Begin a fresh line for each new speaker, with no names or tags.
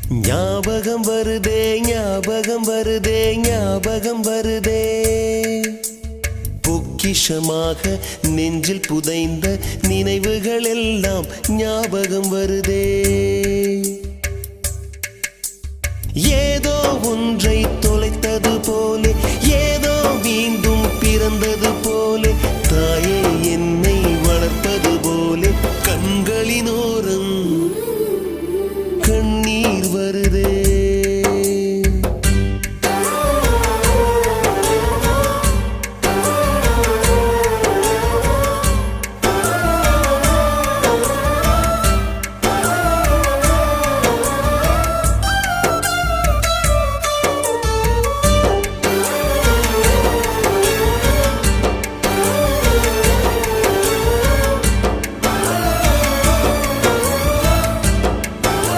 ஞாபகம் வருதே ஞாபகம் வருதே ஞாபகம் வருதே பொக்கிஷமாக நெஞ்சில் புதைந்த நினைவுகள் எல்லாம் ஞாபகம் வருதே ஏதோ ஒன்றை தொலைத்தது போலே ஏதோ மீண்டும் பிறந்தது போலே தாயே என்னை வளர்ப்பது போலே கண்களினோரம் கண்ணீர் வருதே